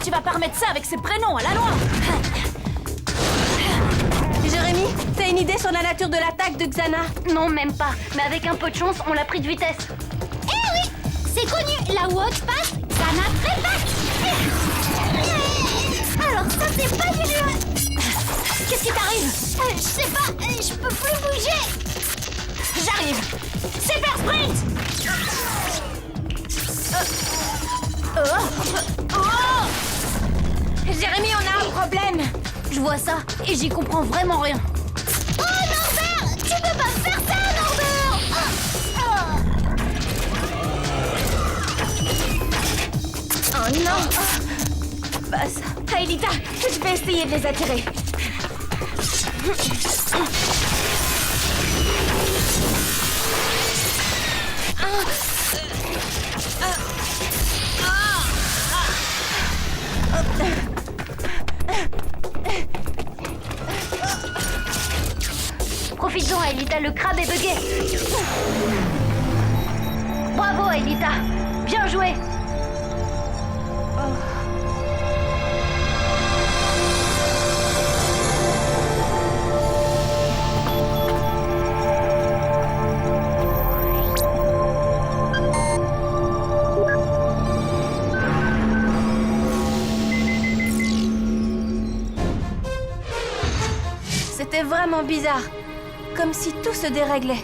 tu vas pas remettre ça avec ses prénoms, à la loi. Jérémy, t'as une idée sur la nature de l'attaque de Xana? Non, même pas. Mais avec un peu de chance, on l'a pris de vitesse. Eh oui, c'est connu, la watch passe, Xana trépasse. Alors ça, c'est pas du jeu. Qu'est-ce qui t'arrive? Je sais pas, je peux plus bouger. J'arrive. Super sprint. Jérémy, on a un problème. Je vois ça et j'y comprends vraiment rien. Oh Norbert, tu peux pas faire ça, Norbert. Oh non. Passe. Aelita, je vais essayer de les attirer. Profites-en, Aelita, le crabe est bugué. Bravo, Aelita. Bien joué. C'était vraiment bizarre. Comme si tout se déréglait.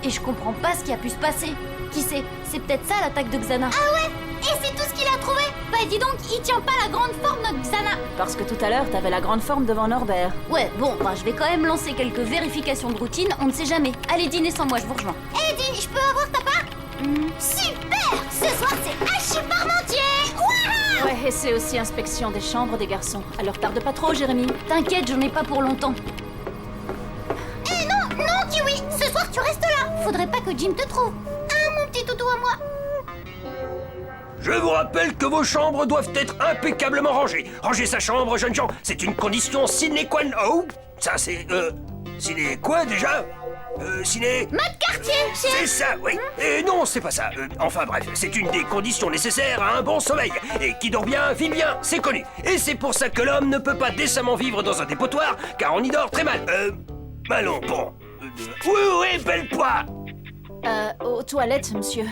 Et je comprends pas ce qui a pu se passer. Qui sait? C'est peut-être ça l'attaque de Xana. Ah ouais, et c'est tout ce qu'il a trouvé. Bah dis donc, il tient pas la grande forme, notre Xana. Parce que tout à l'heure, t'avais la grande forme devant Norbert. Ouais, bon, bah, je vais quand même lancer quelques vérifications de routine, on ne sait jamais. Allez, dîner sans moi, je vous rejoins. Eh dis, je peux avoir ta part? Super. Ce soir, c'est hachis parmentier. Waouh. Ouais, et c'est aussi inspection des chambres des garçons. Alors tarde pas trop, Jérémy. T'inquiète, j'en ai pas pour longtemps. Eh non, non, Kiwi, ce soir, tu restes là. Faudrait pas que Jim te trouve. Ah, mon petit toutou à moi. Je vous rappelle que vos chambres doivent être impeccablement rangées. Ranger sa chambre, jeunes gens, c'est une condition sine qua non. Oh, ça c'est... Sine quoi déjà Sine... Mode quartier, C'est chef. ça, oui. Non, c'est pas ça. Enfin bref, c'est une des conditions nécessaires à un bon sommeil. Et qui dort bien, vit bien, c'est connu. Et c'est pour ça que l'homme ne peut pas décemment vivre dans un dépotoir, car on y dort très mal. Allons, bon. Oui, belle poire. Aux toilettes, monsieur.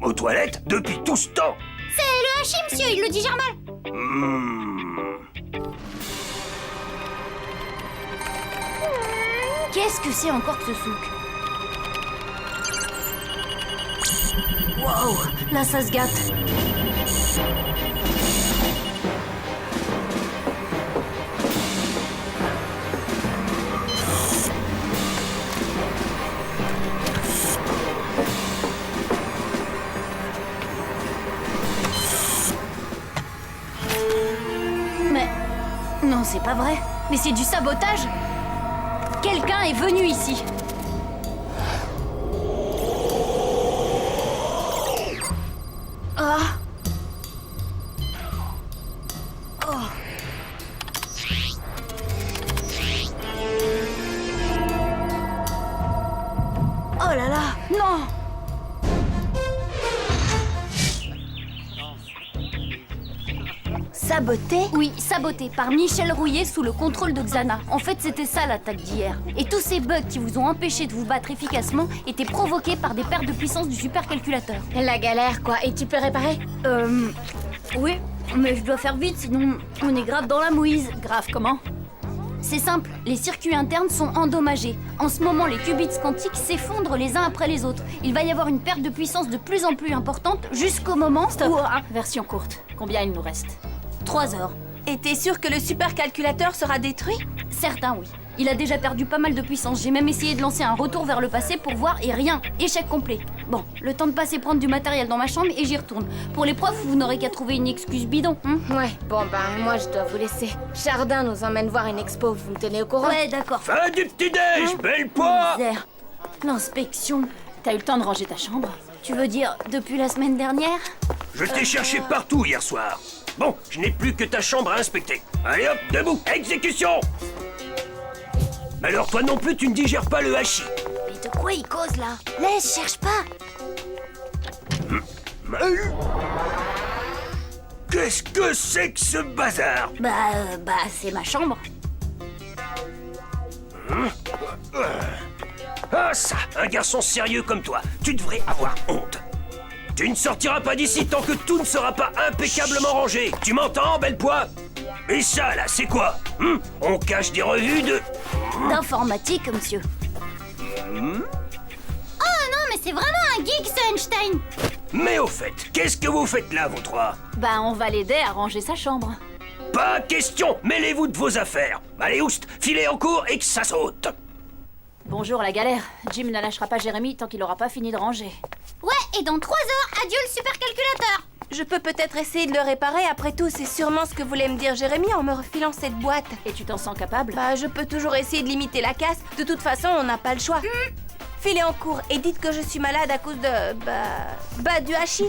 Aux toilettes, depuis tout ce temps. C'est le hachis, monsieur, il le digère mal. Qu'est-ce que c'est encore que ce souk? Wow, là ça se gâte. Mais... non, c'est pas vrai. Mais c'est du sabotage. Quelqu'un est venu ici. Ah. Oh. Oh là là, non. Saboté? Oui, saboté par Michel Rouillet sous le contrôle de Xana. En fait, c'était ça l'attaque d'hier. Et tous ces bugs qui vous ont empêché de vous battre efficacement étaient provoqués par des pertes de puissance du supercalculateur. La galère, quoi. Et tu peux réparer? Oui, mais je dois faire vite, sinon on est grave dans la mouise. Grave, comment? C'est simple, les circuits internes sont endommagés. En ce moment, les qubits quantiques s'effondrent les uns après les autres. Il va y avoir une perte de puissance de plus en plus importante jusqu'au moment Stop. où... Version courte. Combien il nous reste? 3 heures. Et t'es sûr que le supercalculateur sera détruit? Certains, oui. Il a déjà perdu pas mal de puissance. J'ai même essayé de lancer un retour vers le passé pour voir et rien. Échec complet. Bon, le temps de passer prendre du matériel dans ma chambre et j'y retourne. Pour les profs, vous n'aurez qu'à trouver une excuse bidon, hein? Ouais, bon moi je dois vous laisser. Chardin nous emmène voir une expo, vous me tenez au courant? Ouais, d'accord. Fin du petit-déj, belle poire. Misère. L'inspection. T'as eu le temps de ranger ta chambre? Tu veux dire depuis la semaine dernière? Je t'ai cherché partout hier soir. Bon, je n'ai plus que ta chambre à inspecter. Allez hop, debout, exécution. Alors toi non plus, tu ne digères pas le hachis. Mais de quoi il cause là? Laisse, cherche pas. Qu'est-ce que c'est que ce bazar? C'est ma chambre. Ah ça, un garçon sérieux comme toi, tu devrais avoir honte. Tu ne sortiras pas d'ici tant que tout ne sera pas impeccablement rangé. Tu m'entends, belle pois? Et ça, là, c'est quoi? On cache des revues de... D'informatique, monsieur. Oh non, mais c'est vraiment un geek, ce Einstein. Mais au fait, qu'est-ce que vous faites là, vous trois? Bah, on va l'aider à ranger sa chambre. Pas question, mêlez-vous de vos affaires. Allez, oust, filez en cours et que ça saute. Bonjour la galère. Jim ne lâchera pas Jérémy tant qu'il aura pas fini de ranger. Ouais, et dans 3 heures, adieu le supercalculateur. Je peux peut-être essayer de le réparer, après tout, c'est sûrement ce que voulait me dire Jérémy en me refilant cette boîte. Et tu t'en sens capable? Bah, je peux toujours essayer de limiter la casse, de toute façon, on n'a pas le choix. Filez en cours et dites que je suis malade à cause de... du hachis.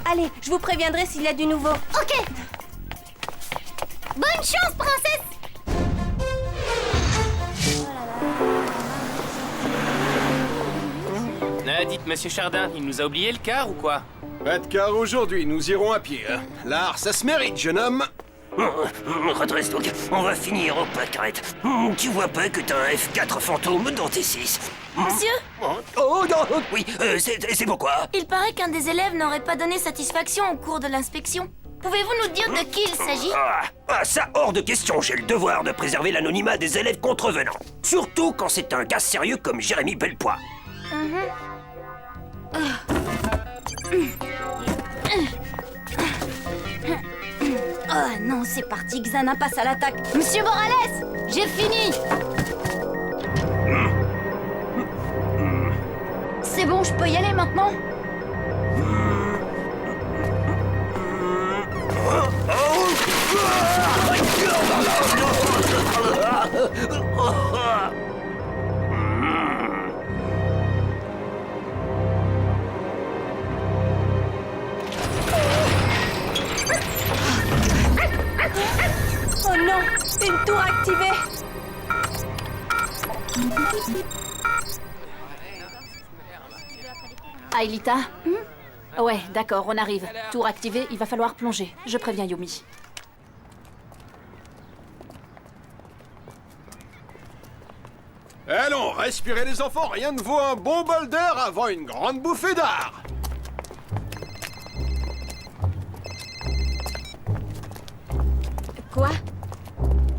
Allez, je vous préviendrai s'il y a du nouveau. Ok. Bonne chance, princesse. Dites, monsieur Chardin, il nous a oublié le car ou quoi? Pas de car aujourd'hui, nous irons à pied. Hein. L'art, ça se mérite, jeune homme. Redresse donc, on va finir en pâquerette. Tu vois pas que t'as un F4 fantôme dans tes 6? Monsieur, Oh non, oui, c'est pourquoi? il paraît qu'un des élèves n'aurait pas donné satisfaction au cours de l'inspection. Pouvez-vous nous dire de qui il s'agit? Ça, hors de question, j'ai le devoir de préserver l'anonymat des élèves contrevenants. Surtout quand c'est un gars sérieux comme Jérémy Bellepoix. Oh non, c'est parti, Xana passe à l'attaque. Monsieur Morales, j'ai fini. C'est bon, je peux y aller maintenant? Oh non, une tour activée. Aelita? Ouais, d'accord, on arrive. Tour activé, il va falloir plonger. Je préviens Yumi. Allons, respirez les enfants, rien ne vaut un bon bol d'air avant une grande bouffée d'art. Quoi?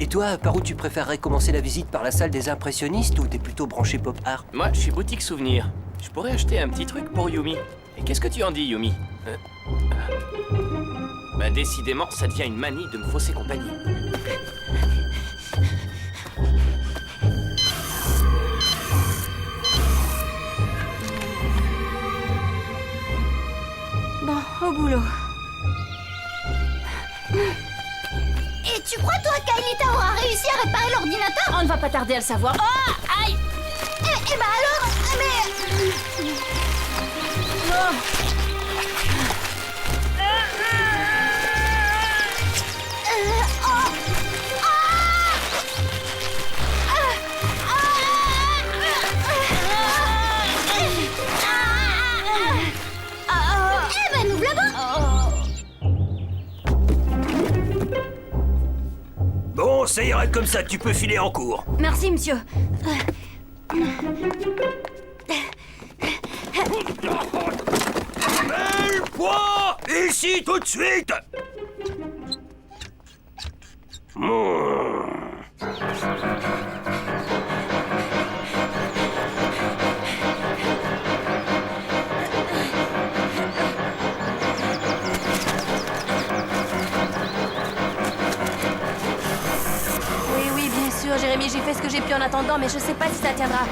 Et toi, par où tu préférerais commencer la visite? Par la salle des impressionnistes ou t'es plutôt branché pop art? Moi, je suis boutique souvenir. Je pourrais acheter un petit truc pour Yumi. Et qu'est-ce que tu en dis, Yumi? Bah, décidément, ça devient une manie de me fausser compagnie. Bon, au boulot. Et tu crois, toi, qu'Aelita aura réussi à réparer l'ordinateur? On ne va pas tarder à le savoir. Oh! Aïe! Eh bah alors, mais... Eh ben, nous voilà. Bon, ça ira comme ça, tu peux filer en cours. Merci, monsieur. Bellepoix! Ici tout de suite! Oui, bien sûr, Jérémy, j'ai fait ce que j'ai pu en attendant, mais je sais pas si ça tiendra.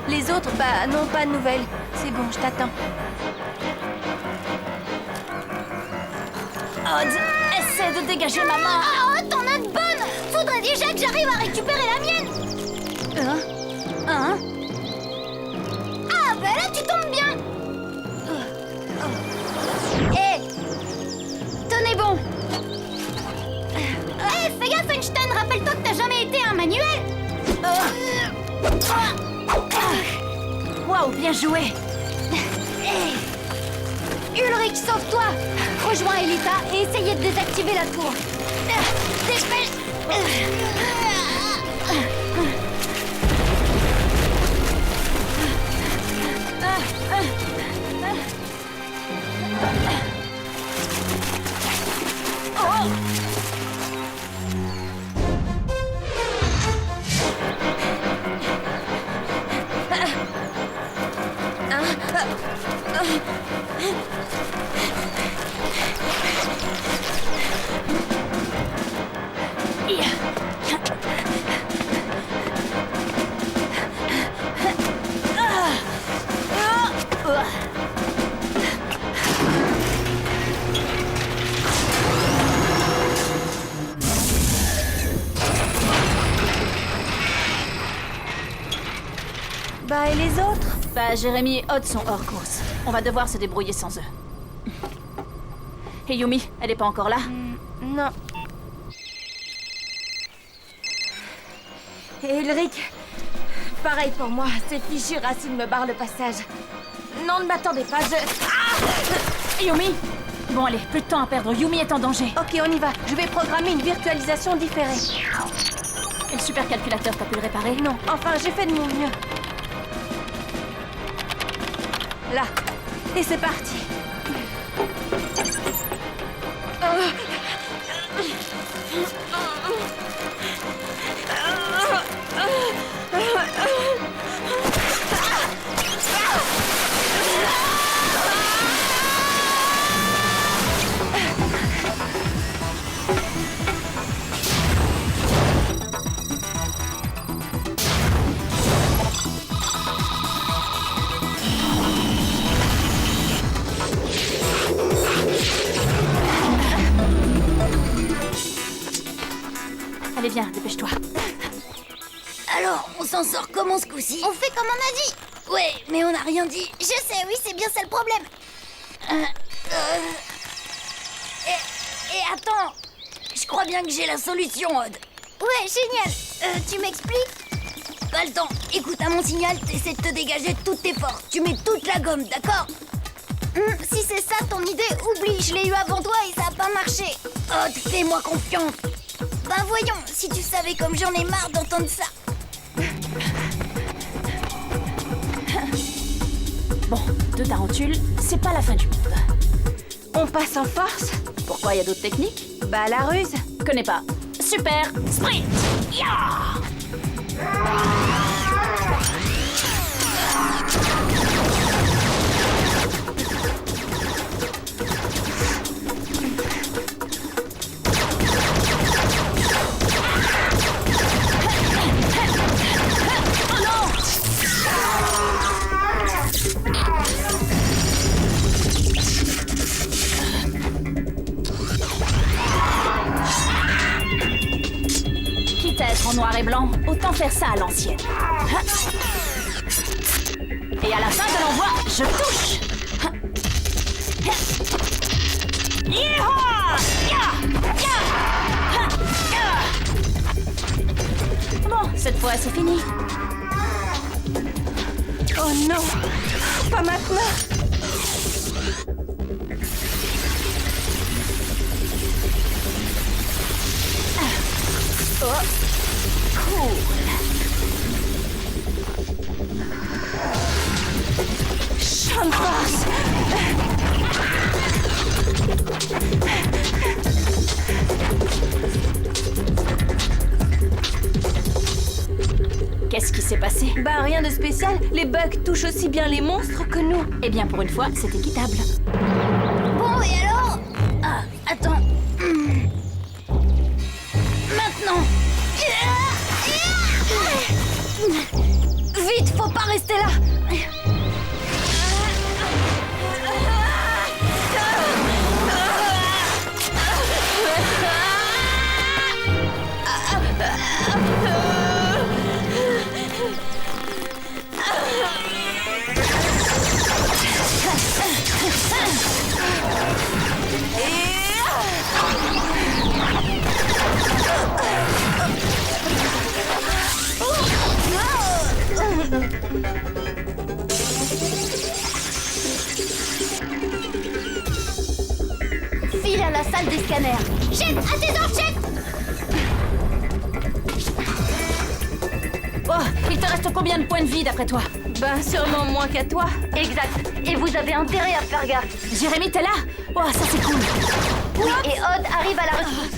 Les autres, non, pas de nouvelles. C'est bon, je t'attends. Odd, essaie de dégager ma main. Oh, t'en as de bonnes. Faudrait déjà que j'arrive à récupérer la mienne. Hein? Ah, ben là, tu tombes bien. Hé! Tenez bon! Eh, fais gaffe, Einstein, rappelle-toi que t'as jamais été un manuel. Waouh, bien joué. Ulrich, sauve-toi! Rejoins Elita et essayez de désactiver la tour. Dépêche! Bah, et les autres? Bah, Jérémy et Odd sont hors course. On va devoir se débrouiller sans eux. Et Yumi, elle est pas encore là? Non. Et Ulrich? Pareil pour moi, ces fichus racines me barrent le passage. Non, ne m'attendez pas, Yumi! Bon allez, plus de temps à perdre, Yumi est en danger. Ok, on y va. Je vais programmer une virtualisation différée. Et le supercalculateur, t'as pu le réparer? Non, enfin, j'ai fait de mon mieux. Là. Et c'est parti. Allez, viens, dépêche-toi. Alors, on s'en sort comment ce coup-ci? On fait comme on a dit. Ouais, mais on n'a rien dit. Je sais, oui, c'est bien ça le problème. Et attends, je crois bien que j'ai la solution, Odd. Ouais, génial. Tu m'expliques? Pas le temps. Écoute, à mon signal, t'essaies de te dégager de toutes tes forces. Tu mets toute la gomme, d'accord? Si c'est ça ton idée, oublie, je l'ai eu avant toi et ça a pas marché. Odd, fais-moi confiance. Ben voyons, si tu savais comme j'en ai marre d'entendre ça. Bon, 2 tarentules, c'est pas la fin du monde. On passe en force? Pourquoi, y a d'autres techniques? Bah, la ruse. Connais pas. Super sprint! Ya! En noir et blanc, autant faire ça à l'ancienne. Et à la fin de l'envoi, je touche. Yeehaw! Bon, cette fois c'est fini. Oh non! Pas maintenant! Oh. Cool. Champ de force! Qu'est-ce qui s'est passé? Bah, rien de spécial. Les bugs touchent aussi bien les monstres que nous. Eh bien, pour une fois, c'est équitable. Bon, et alors? Ah, attends. Maintenant. Vite, faut pas rester là. salle des scanners. Chef, à tes ordres, chef. Oh, il te reste combien de points de vie d'après toi? Ben, sûrement moins qu'à toi. Exact. Et vous avez intérêt à faire gaffe. Jérémy, t'es là? Oh, ça c'est cool. Oui, et Odd arrive à la rescousse.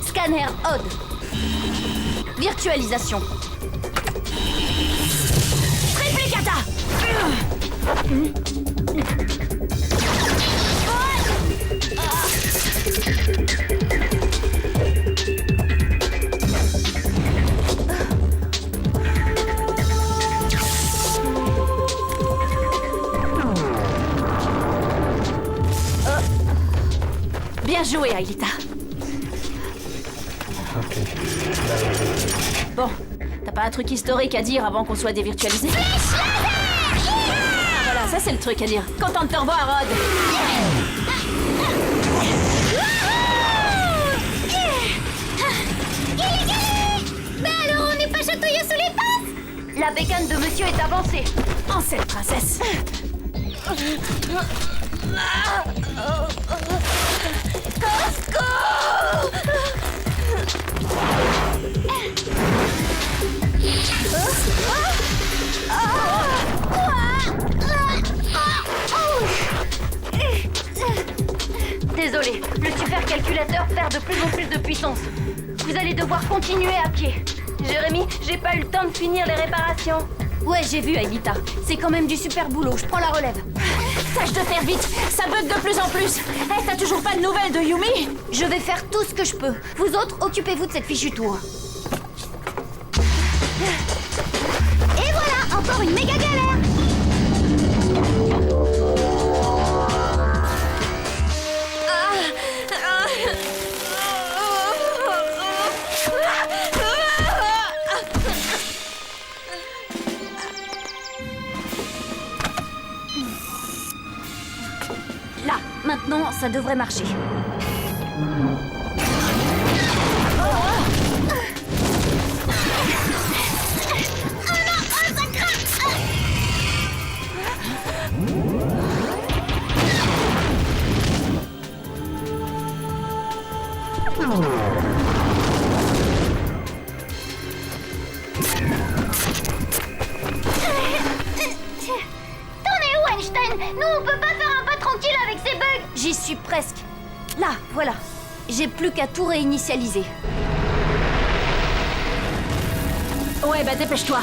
Scanner Odd. Virtualisation. Triplicata! Bien joué, Aelita. Bon, t'as pas un truc historique à dire avant qu'on soit dévirtualisé? Ah voilà, ça c'est le truc à dire. Content de te revoir, Rod. Mais alors, on n'est pas chatouillé sous les passes? La bécane de monsieur est avancée. En cette princesse. Désolé, le supercalculateur perd de plus en plus de puissance. Vous allez devoir continuer à pied. Jérémy, j'ai pas eu le temps de finir les réparations. Ouais, j'ai vu, Aelita. C'est quand même du super boulot, je prends la relève. Tâche de faire vite, ça bug de plus en plus. Eh, t'as toujours pas de nouvelles de Yumi? Je vais faire tout ce que je peux. Vous autres, occupez-vous de cette fichue tour. Et voilà, encore une méga galère. Là, maintenant, ça devrait marcher. T'en es où, Einstein? Nous, on peut pas faire un pas tranquille avec ces bugs. J'y suis presque. Là, voilà. J'ai plus qu'à tout réinitialiser. Ouais, bah dépêche-toi.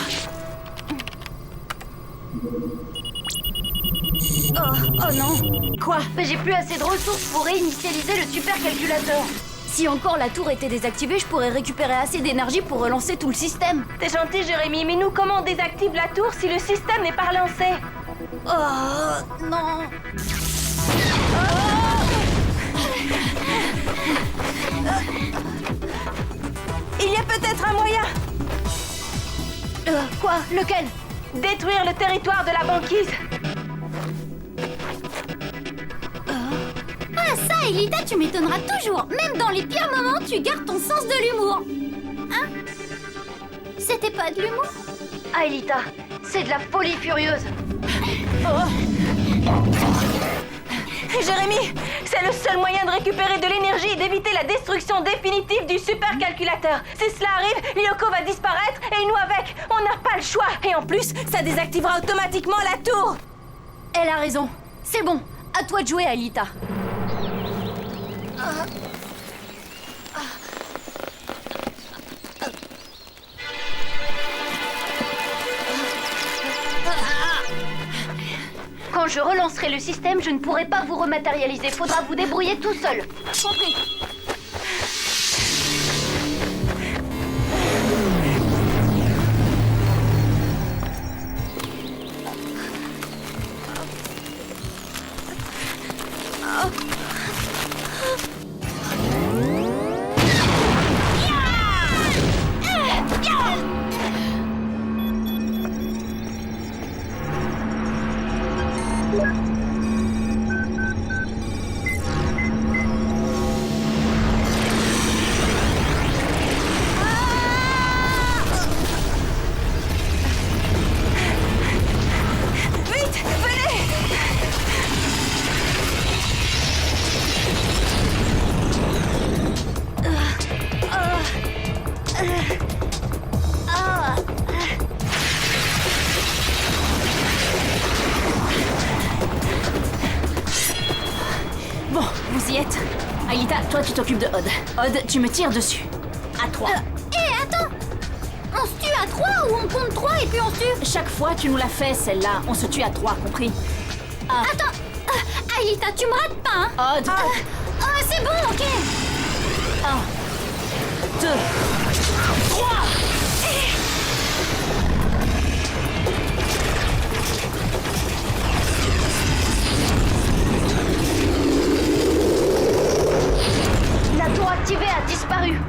Oh non. Quoi? Mais j'ai plus assez de ressources pour réinitialiser le supercalculateur. Si encore la tour était désactivée, je pourrais récupérer assez d'énergie pour relancer tout le système. T'es gentil, Jérémy, mais nous, comment on désactive la tour si le système n'est pas relancé? Oh non. Il y a peut-être un moyen. Quoi? Lequel? Détruire le territoire de la banquise. Ah ça, Elita, tu m'étonneras toujours. Même dans les pires moments, tu gardes ton sens de l'humour. Hein? C'était pas de l'humour? Ah, Aelita, c'est de la folie furieuse. Jérémy, c'est le seul moyen de récupérer de l'énergie et d'éviter la destruction définitive du supercalculateur. Si cela arrive, Lyoko va disparaître et nous avec. On n'a pas le choix. Et en plus, ça désactivera automatiquement la tour. Elle a raison. C'est bon. À toi de jouer, Aelita. Quand je relancerai le système, je ne pourrai pas vous rematérialiser. Faudra vous débrouiller tout seul. Compris. toi tu t'occupes de Odd. Odd, tu me tires dessus. À 3. Attends. On se tue à 3 ou on compte 3 et puis on se tue? Chaque fois tu nous l'as fait, celle-là. On se tue à 3, compris? Attends. Aïta, tu me rates pas, hein? Odd. C'est bon, ok. 1, 2, 3. La tour activée a disparu.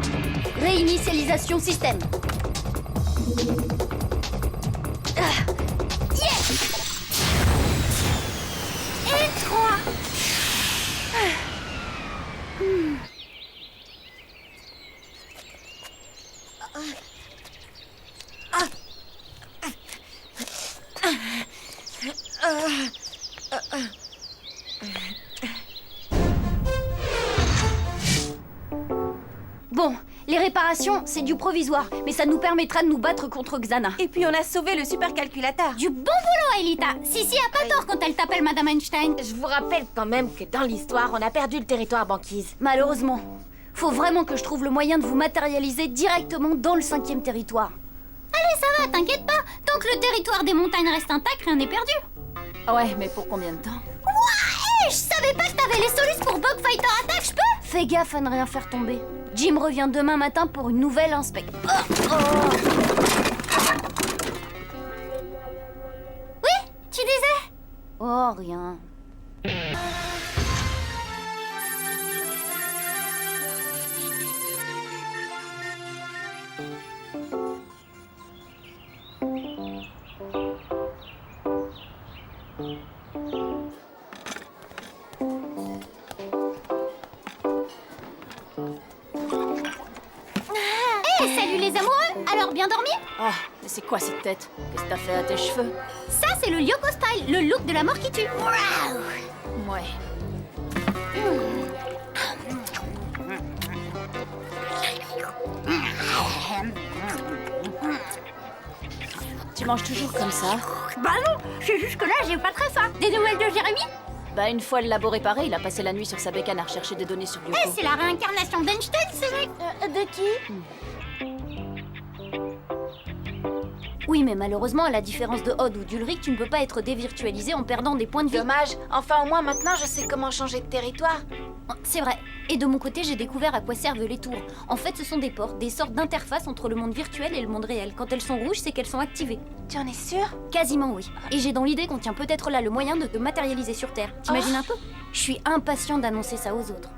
Réinitialisation système. Et 3. Bon, les réparations, c'est du provisoire, mais ça nous permettra de nous battre contre Xana. Et puis on a sauvé le supercalculateur. Du bon boulot, Aelita. Sissi a pas tort quand elle t'appelle Madame Einstein. Je vous rappelle quand même que dans l'histoire, on a perdu le territoire banquise. Malheureusement, faut vraiment que je trouve le moyen de vous matérialiser directement dans le 5e territoire. Allez, ça va, t'inquiète pas. Tant que le territoire des montagnes reste intact, rien n'est perdu. Ouais, mais pour combien de temps? Ouah, je savais pas que t'avais les solus pour Bug Fighter Attack, je peux? Fais gaffe à ne rien faire tomber. Jim revient demain matin pour une nouvelle inspection. Oui, tu disais? Oh, rien. Salut les amoureux. Alors, bien dormi? Oh, mais c'est quoi cette tête? Qu'est-ce que t'as fait à tes cheveux? Ça, c'est le Lyoko Style, le look de la mort qui tue. Ouais. Tu manges toujours comme ça? Bah non, c'est juste que là, j'ai pas très faim. Des nouvelles de Jérémy? Bah une fois le labo réparé, il a passé la nuit sur sa bécane à rechercher des données sur Lyoko. C'est la réincarnation d'Einstein, ce mec. De qui? Oui, mais malheureusement, à la différence de Odd ou d'Ulrich, tu ne peux pas être dévirtualisé en perdant des points de vie. Dommage. Enfin, au moins maintenant, je sais comment changer de territoire. C'est vrai. Et de mon côté, j'ai découvert à quoi servent les tours. En fait, ce sont des portes, des sortes d'interfaces entre le monde virtuel et le monde réel. Quand elles sont rouges, c'est qu'elles sont activées. Tu en es sûr? Quasiment oui. Et j'ai dans l'idée qu'on tient peut-être là le moyen de te matérialiser sur Terre. T'imagines un peu? Je suis impatient d'annoncer ça aux autres.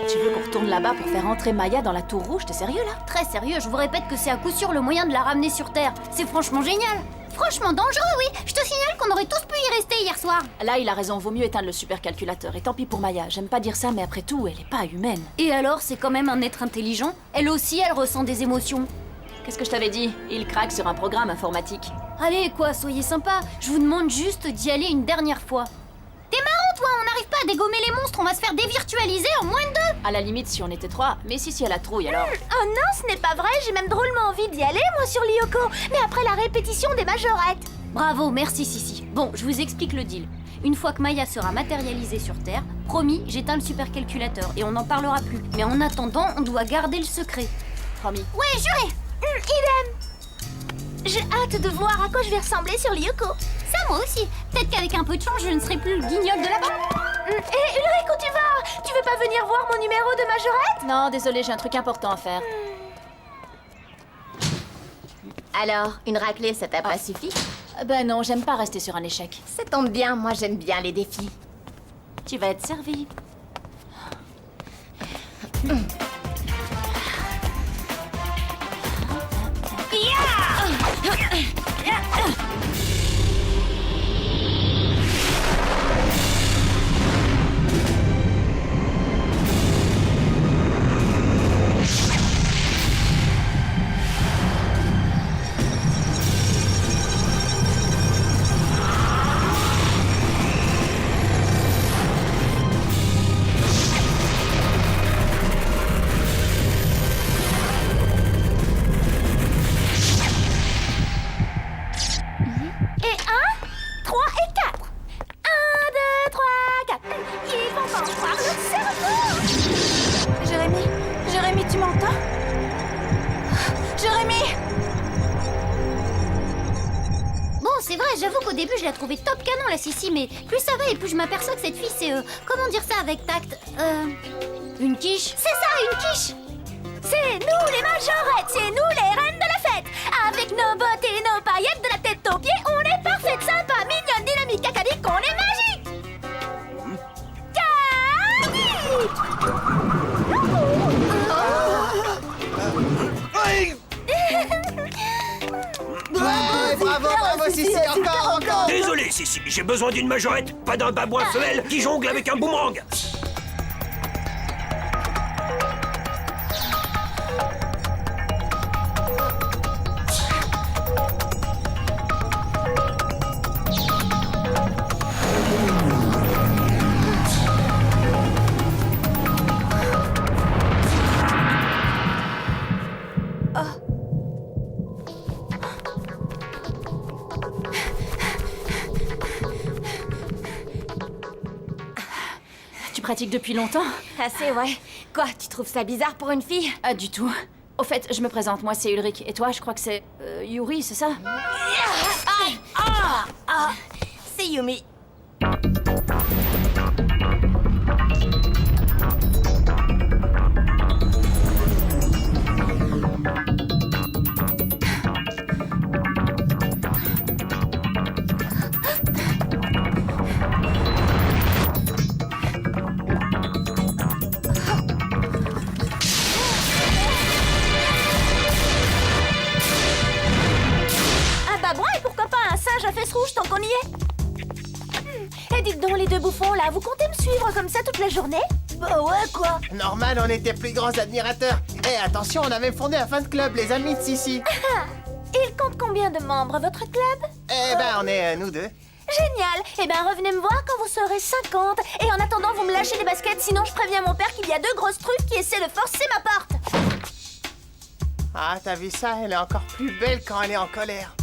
Tu veux qu'on retourne là-bas pour faire entrer Maya dans la tour rouge? T'es sérieux là? Très sérieux, je vous répète que c'est à coup sûr le moyen de la ramener sur Terre. C'est franchement génial. Franchement dangereux, oui. Je te signale qu'on aurait tous pu y rester hier soir. Là, il a raison, vaut mieux éteindre le supercalculateur. Et tant pis pour Maya, j'aime pas dire ça, mais après tout, elle est pas humaine. Et alors, c'est quand même un être intelligent. Elle aussi, elle ressent des émotions. Qu'est-ce que je t'avais dit? Il craque sur un programme informatique. Allez, quoi, soyez sympa. Je vous demande juste d'y aller une dernière fois. T'es marrant, toi. On n'arrive pas à dégommer les monstres. On va se faire dévirtualiser en moins de 2. À la limite, si on était 3, mais si elle a trouille alors. Oh non, ce n'est pas vrai. J'ai même drôlement envie d'y aller, moi, sur Lyoko. Mais après la répétition des majorettes. Bravo, merci Sissi. Bon, je vous explique le deal. Une fois que Maya sera matérialisée sur Terre, promis, j'éteins le supercalculateur et on n'en parlera plus. Mais en attendant, on doit garder le secret. Promis. Ouais, juré. Idem. J'ai hâte de voir à quoi je vais ressembler sur Lyoko. Ça, moi aussi. Peut-être qu'avec un peu de chance, je ne serai plus le guignol de là-bas. Et Ulrich, où tu vas? Tu veux pas venir voir mon numéro de majorette? Non, désolé, j'ai un truc important à faire. Alors, une raclée, ça t'a pas suffi? Ben non, j'aime pas rester sur un échec. Ça tombe bien, moi j'aime bien les défis. Tu vas être servi. en croire notre cerveau. Jérémy, tu m'entends? Jérémy! Bon, c'est vrai, j'avoue qu'au début, je la trouvais top canon, la Sissi, mais plus ça va et plus je m'aperçois que cette fille, c'est... comment dire ça avec tact? Une quiche? C'est ça, une quiche! C'est nous les majorettes, c'est nous les reines de la fête. Avec nos bottes et nos paillettes de la tête aux pieds, on est parfaite, sympa, mignonne, dynamique, cacadique, on est magique. Ouais, bravo, Sissi, encore. Désolé, Sissi, j'ai besoin d'une majorette, pas d'un babouin femelle qui jongle avec un boomerang. Tu pratiques depuis longtemps? Assez, ouais. Quoi, tu trouves ça bizarre pour une fille? Ah, du tout. Au fait, je me présente, moi c'est Ulrich. Et toi, je crois que c'est... Yuri, c'est ça? C'est Yumi. Un babouin et pourquoi pas un singe à fesses rouges tant qu'on y est. Et dites donc les deux bouffons là, vous comptez me suivre comme ça toute la journée? Bah ouais quoi. Normal, on était plus grands admirateurs. Et attention, on a même fondé un fan club, les amis de Sissi. Il compte combien de membres votre club? Eh ben, on est nous deux. Génial. Eh ben revenez me voir quand vous serez 50. Et en attendant, vous me lâchez des baskets, sinon je préviens mon père qu'il y a deux grosses trucs qui essaient de forcer ma porte. Ah, t'as vu ça? Elle est encore plus belle quand elle est en colère.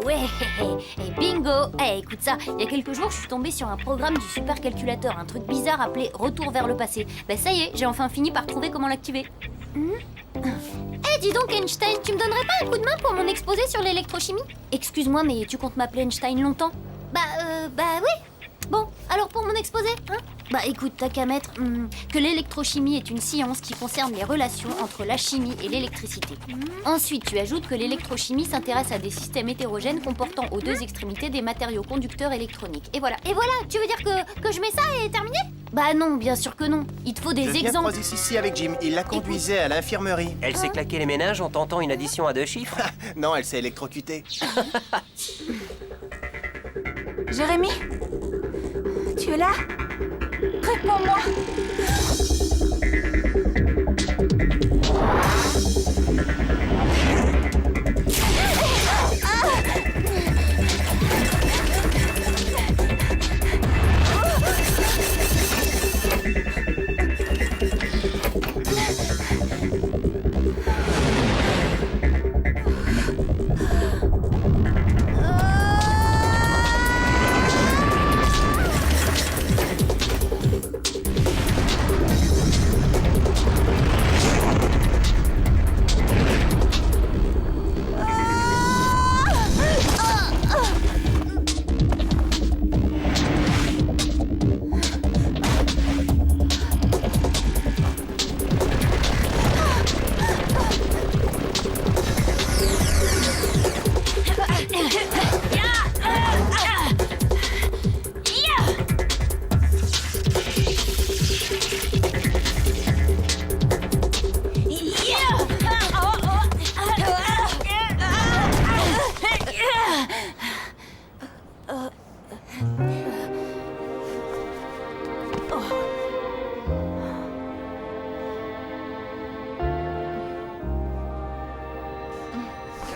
Ouais, et bingo. Eh, écoute ça, il y a quelques jours, je suis tombée sur un programme du supercalculateur, un truc bizarre appelé Retour vers le passé. Ben ça y est, j'ai enfin fini par trouver comment l'activer. Eh, dis donc, Einstein, tu me donnerais pas un coup de main pour mon exposé sur l'électrochimie? Excuse-moi, mais tu comptes m'appeler Einstein longtemps? Bah oui. Bon, alors pour mon exposé, hein? Bah écoute, t'as qu'à mettre que l'électrochimie est une science qui concerne les relations entre la chimie et l'électricité. Ensuite, tu ajoutes que l'électrochimie s'intéresse à des systèmes hétérogènes comportant aux deux extrémités des matériaux conducteurs électroniques. Et voilà. Et voilà, tu veux dire que je mets ça et terminé? Bah non, bien sûr que non. Il te faut des Je viens de exemples. croiser Sissi avec Jim. Il la conduisait à l'infirmerie. Elle s'est claqué les méninges en tentant une addition à 2 chiffres. Non, elle s'est électrocutée. Jérémy? Tu es là? Réponds-moi!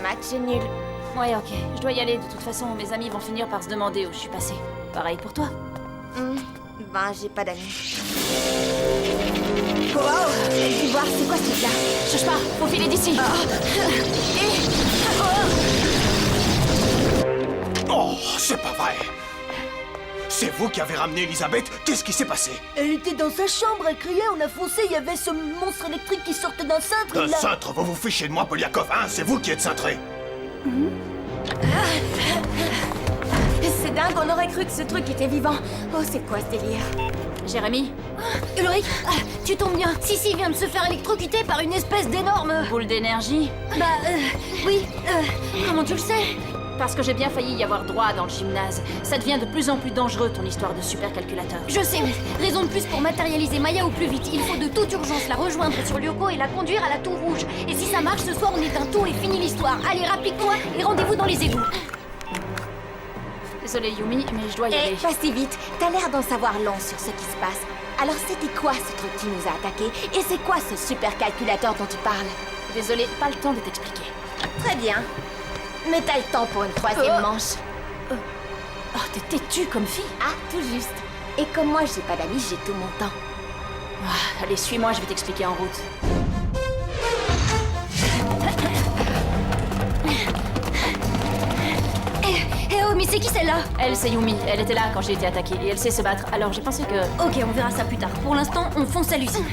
Match nul. Ouais, ok. Je dois y aller. De toute façon, mes amis vont finir par se demander où je suis passée. Pareil pour toi. Ben, j'ai pas d'amis. Wow! Tu vois, c'est quoi ce truc-là? Cherche pas, faut filer d'ici. Oh, c'est pas vrai. C'est vous qui avez ramené Elisabeth? Qu'est-ce qui s'est passé? Elle était dans sa chambre, elle criait, on a foncé, il y avait ce monstre électrique qui sortait d'un cintre. Un cintre? Vous vous fichez de moi, Poliakov, hein? C'est vous qui êtes cintré. C'est dingue, on aurait cru que ce truc était vivant. Oh, c'est quoi ce délire? Jérémy, Ulrich, tu tombes bien. Sissi vient de se faire électrocuter par une espèce d'énorme... boule d'énergie. Oui, comment tu le sais? Parce que j'ai bien failli y avoir droit dans le gymnase. Ça devient de plus en plus dangereux, ton histoire de supercalculateur. Je sais, raison de plus pour matérialiser Maya au plus vite. Il faut de toute urgence la rejoindre sur Lyoko et la conduire à la tour rouge. Et si ça marche, ce soir on éteint tout et finit l'histoire. Allez, rapplique-toi et rendez-vous dans les égouts. Désolée Yumi, mais je dois y aller. Pas si vite, t'as l'air d'en savoir long sur ce qui se passe. Alors c'était quoi ce truc qui nous a attaqués? Et c'est quoi ce supercalculateur dont tu parles? Désolée, pas le temps de t'expliquer. Très bien. Mais t'as le temps pour une troisième manche. Oh, t'es têtue comme fille. Ah, tout juste. Et comme moi, j'ai pas d'amis, j'ai tout mon temps. Allez, suis-moi, je vais t'expliquer en route. Eh oh, mais c'est qui celle-là? Elle, c'est Yumi. Elle était là quand j'ai été attaquée et elle sait se battre. Alors j'ai pensé que... Ok, on verra ça plus tard. Pour l'instant, on fonce à l'usine.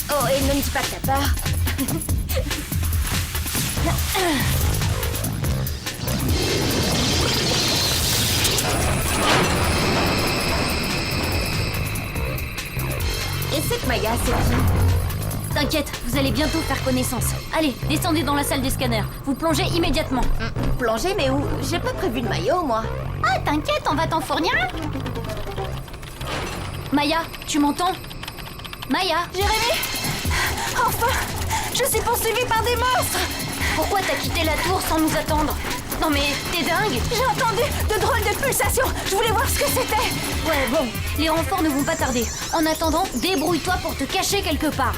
Oh, et ne me dis pas que t'as peur. Et cette Maya, c'est qui? T'inquiète, vous allez bientôt faire connaissance. Allez, descendez dans la salle des scanners. Vous plongez immédiatement. Plonger, mais où? J'ai pas prévu de maillot, moi. Ah, t'inquiète, on va t'en fournir un. Maya, tu m'entends? Maya? Jérémy! Enfin! Je suis poursuivie par des monstres! Pourquoi t'as quitté la tour sans nous attendre? Non mais, t'es dingue! J'ai entendu de drôles de pulsations! Je voulais voir ce que c'était! Ouais, bon, les renforts ne vont pas tarder. En attendant, débrouille-toi pour te cacher quelque part.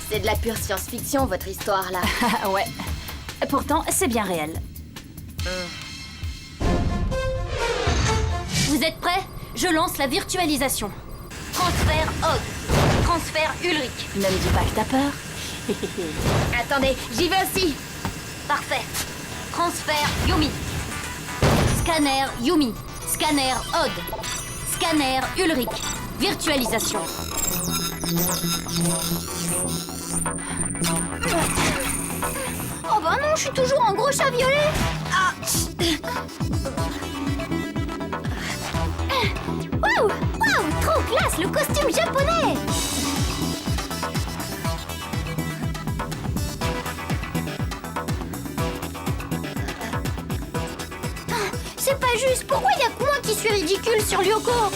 C'est de la pure science-fiction, votre histoire, là. Ah ouais. Pourtant, c'est bien réel. Vous êtes prêts? Je lance la virtualisation. Transfert Hog. Transfert Ulrich. Ne me dis pas que t'as peur. Attendez, j'y vais aussi. Parfait. Transfert Yumi. Scanner Yumi. Scanner Odd. Scanner Ulrich. Virtualisation. Oh bah non, je suis toujours en gros chat violet. Ah. Waouh, waouh, trop classe le costume japonais. C'est pas juste, pourquoi y a que moi qui suis ridicule sur Lyoko?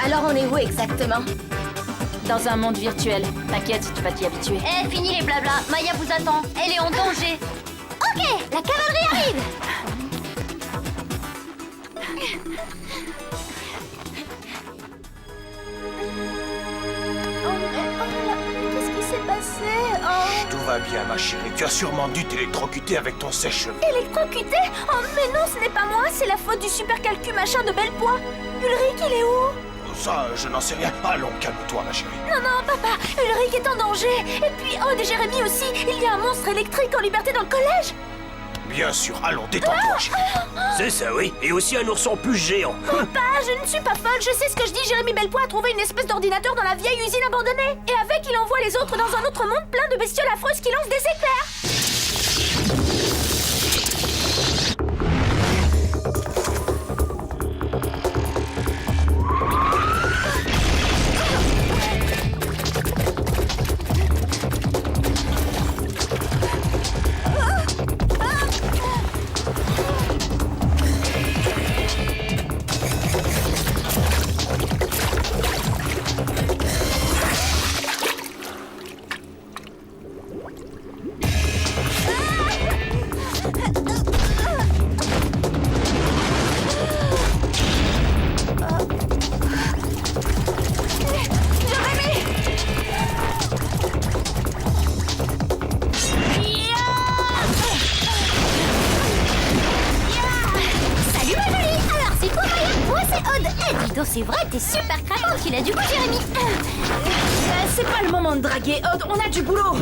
Alors on est où exactement? dans un monde virtuel. T'inquiète, tu vas t'y habituer. Eh, fini les blablas, Maya vous attend, elle est en danger. Ok, la cavalerie arrive. Qu'est-ce qui s'est passé? Oh, Tout va bien, ma chérie. Tu as sûrement dû t'électrocuter avec ton sèche-cheveux. électrocuté? Oh, mais non, ce n'est pas moi, c'est la faute du super calcul machin de Bellepoix. Ulrich, il est où? Ça, je n'en sais rien. Allons, calme-toi, ma chérie. Non, non, papa, Ulrich est en danger. Et puis, Aude et Jérémy aussi. Il y a un monstre électrique en liberté dans le collège. Bien sûr, allons, détends-toi, chérie. C'est ça, oui. Et aussi un ourson plus géant. Papa, je ne suis pas folle, je sais ce que je dis. Jérémy Bellepoix a trouvé une espèce d'ordinateur dans la vieille usine abandonnée. Et avec, il envoie les autres dans un autre monde plein de bestioles affreuses qui lancent des éclairs. C'est vrai, t'es super craquante, il a du goût, Jérémy. C'est pas le moment de draguer, Aude, on a du boulot.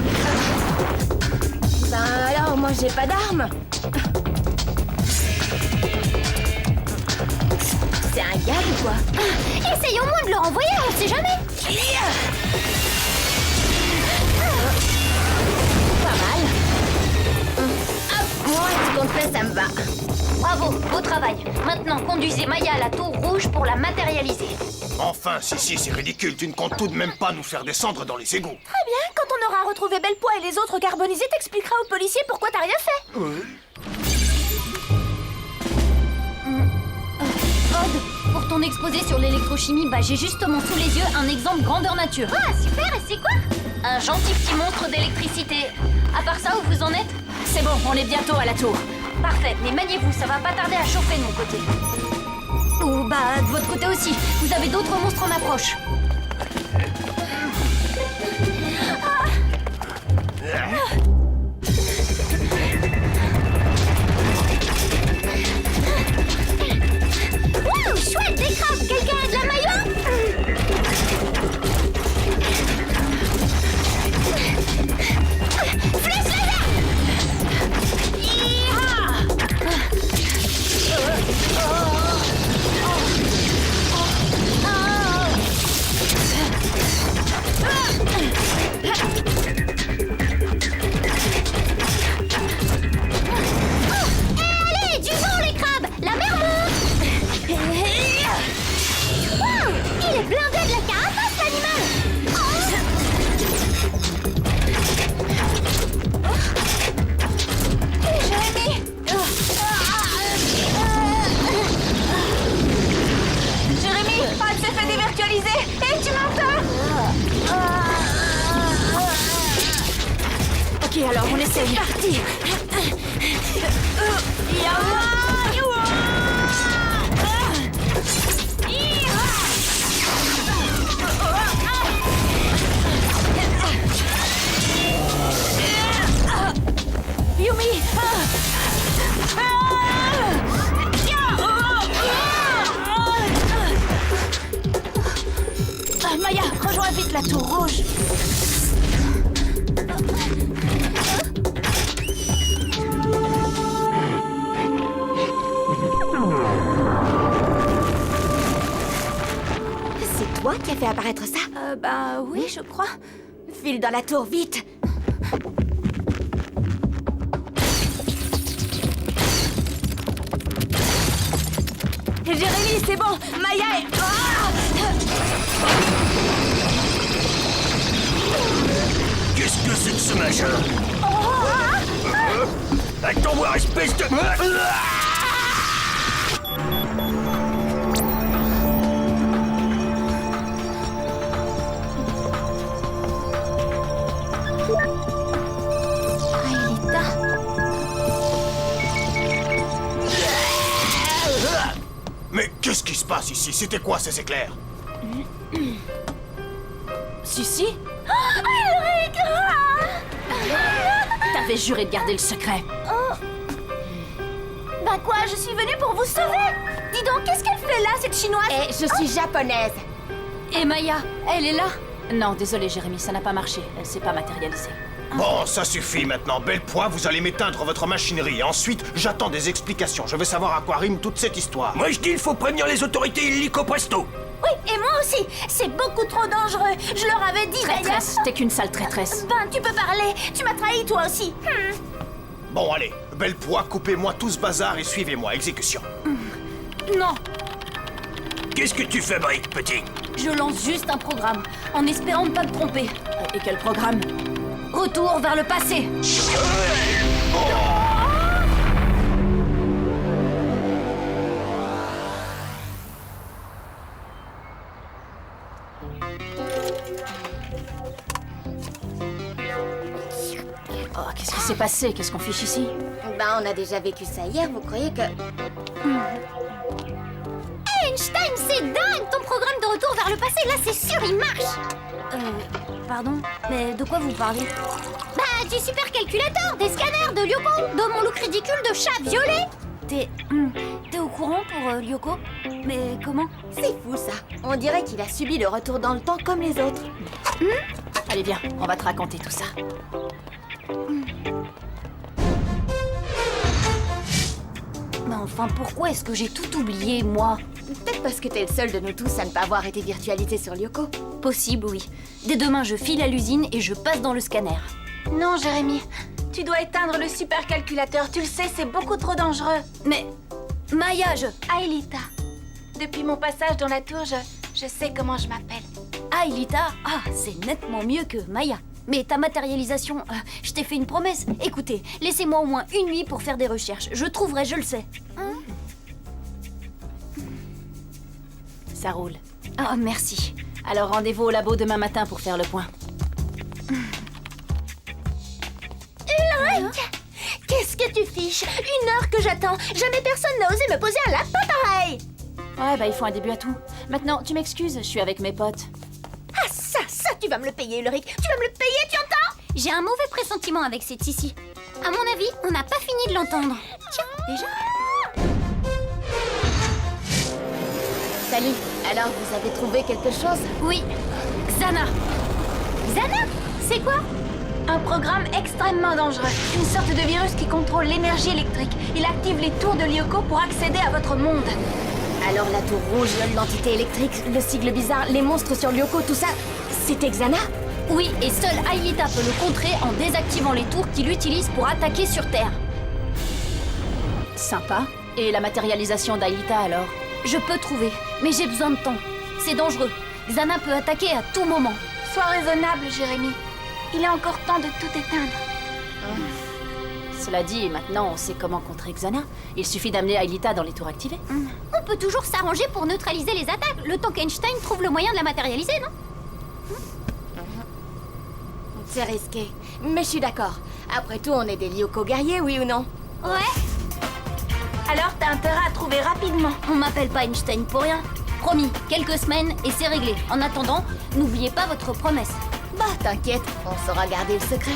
Ben alors, moi j'ai pas d'armes. C'est un gag ou quoi? Essayons au moins de le renvoyer, on sait jamais. Pas mal. Hop, moi, ce qu'on fait, ça me va. Bravo, beau travail. Maintenant, conduisez Maya à la tour rouge pour la matérialiser. Enfin, si, c'est ridicule. Tu ne comptes tout de même pas nous faire descendre dans les égouts. Très bien, quand on aura retrouvé Bellepoix et les autres carbonisés, t'expliqueras aux policiers pourquoi t'as rien fait. Aude, pour ton exposé sur l'électrochimie, j'ai justement sous les yeux un exemple grandeur nature. Ah, super, et c'est quoi? Un gentil petit monstre d'électricité. À part ça, où vous en êtes? C'est bon, on est bientôt à la tour. Parfait, mais maniez-vous, ça va pas tarder à chauffer de mon côté. Ou de votre côté aussi, vous avez d'autres monstres en approche. Wow, chouette, des crabes, quelqu'un a de la maillot? Flèche laser! Allez, du vent les crabes! La mer monte! Wow, il est blindé de la carapace, l'animal! Jérémy! Jérémy, Pat s'est fait dévirtualiser! Et tu m'entends? Ok, alors on essaye. Parti! Yumi! Maya, rejoins vite la tour rouge! C'est toi qui as fait apparaître ça? Oui, je crois. File dans la tour, vite! Jérémy, c'est bon! Maya est... Qu'est-ce que c'est que ce machin? Attends voir, espèce de... ici? C'était quoi ces éclairs? Si. T'avais juré de garder le secret. Bah quoi, je suis venue pour vous sauver. Dis donc, qu'est-ce qu'elle fait là, cette chinoise? Eh, je suis japonaise. Et Maya, elle est là? Non, désolé Jérémy, ça n'a pas marché. Elle s'est pas matérialisée. Bon, ça suffit maintenant. Belle Poix, vous allez m'éteindre votre machinerie. Ensuite, j'attends des explications. Je veux savoir à quoi rime toute cette histoire. Moi je dis il faut prévenir les autorités illico presto. Oui, et moi aussi. C'est beaucoup trop dangereux. Je leur avais dit d'ailleurs. Traîtresse, t'es qu'une sale traîtresse. Ben, tu peux parler. Tu m'as trahi toi aussi. Bon, allez. Belle Poix, coupez-moi tout ce bazar et suivez-moi. Exécution. Non, Qu'est-ce que tu fabriques, petit? je lance juste un programme, en espérant ne pas me tromper. Et quel programme? Retour vers le passé. Oh, qu'est-ce qui s'est passé? Qu'est-ce qu'on fiche ici? Ben, on a déjà vécu ça hier, vous croyez que... Einstein, c'est dingue! Ton programme de retour vers le passé, là, c'est sûr, il marche! Pardon? Mais de quoi vous parlez? Bah, du supercalculateur, des scanners, de Lyoko, de mon look ridicule de chat violet! T'es au courant pour Lyoko? Mais comment? C'est fou, ça. On dirait qu'il a subi le retour dans le temps comme les autres. Allez, viens, on va te raconter tout ça. Mais enfin, pourquoi est-ce que j'ai tout oublié, moi? Peut-être parce que t'es le seul de nous tous à ne pas avoir été virtualisé sur Lyoko. Possible, oui. Dès demain, je file à l'usine et je passe dans le scanner. Non, Jérémy. Tu dois éteindre le supercalculateur. Tu le sais, c'est beaucoup trop dangereux. Mais... Maya, Aelita. Depuis mon passage dans la tour, je sais comment je m'appelle. Aelita, c'est nettement mieux que Maya. Mais ta matérialisation, je t'ai fait une promesse. Écoutez, laissez-moi au moins une nuit pour faire des recherches. Je trouverai, je le sais. Ça roule. Ah, merci. Alors rendez-vous au labo demain matin pour faire le point. Qu'est-ce que tu fiches? 1 heure que j'attends. Jamais personne n'a osé me poser un lapin pareil. Ouais, bah il faut un début à tout. Maintenant, tu m'excuses, je suis avec mes potes. Ah, ça, tu vas me le payer, Ulrich. Tu vas me le payer, tu entends? J'ai un mauvais pressentiment avec cette Sissi. À mon avis, on n'a pas fini de l'entendre. Tiens, déjà. Salut. Alors, vous avez trouvé quelque chose? Oui, Xana. Xana? C'est quoi? Un programme extrêmement dangereux. Une sorte de virus qui contrôle l'énergie électrique. Il active les tours de Lyoko pour accéder à votre monde. Alors la tour rouge, l'entité électrique, le sigle bizarre, les monstres sur Lyoko, tout ça, c'était Xana? Oui, et seule Aelita peut le contrer en désactivant les tours qu'il utilise pour attaquer sur Terre. Sympa. Et la matérialisation d'Aelita alors? Je peux trouver, mais j'ai besoin de temps. C'est dangereux. Xana peut attaquer à tout moment. Sois raisonnable, Jérémy. Il est encore temps de tout éteindre. Cela dit, maintenant on sait comment contrer Xana. Il suffit d'amener Aelita dans les tours activées. On peut toujours s'arranger pour neutraliser les attaques, le temps qu'Einstein trouve le moyen de la matérialiser, non? C'est risqué, mais je suis d'accord. Après tout, on est des Lyoko guerriers, oui ou non? Ouais. Alors t'as intérêt à trouver rapidement. On m'appelle pas Einstein pour rien. Promis, quelques semaines et c'est réglé. En attendant, n'oubliez pas votre promesse. Bah t'inquiète, on saura garder le secret.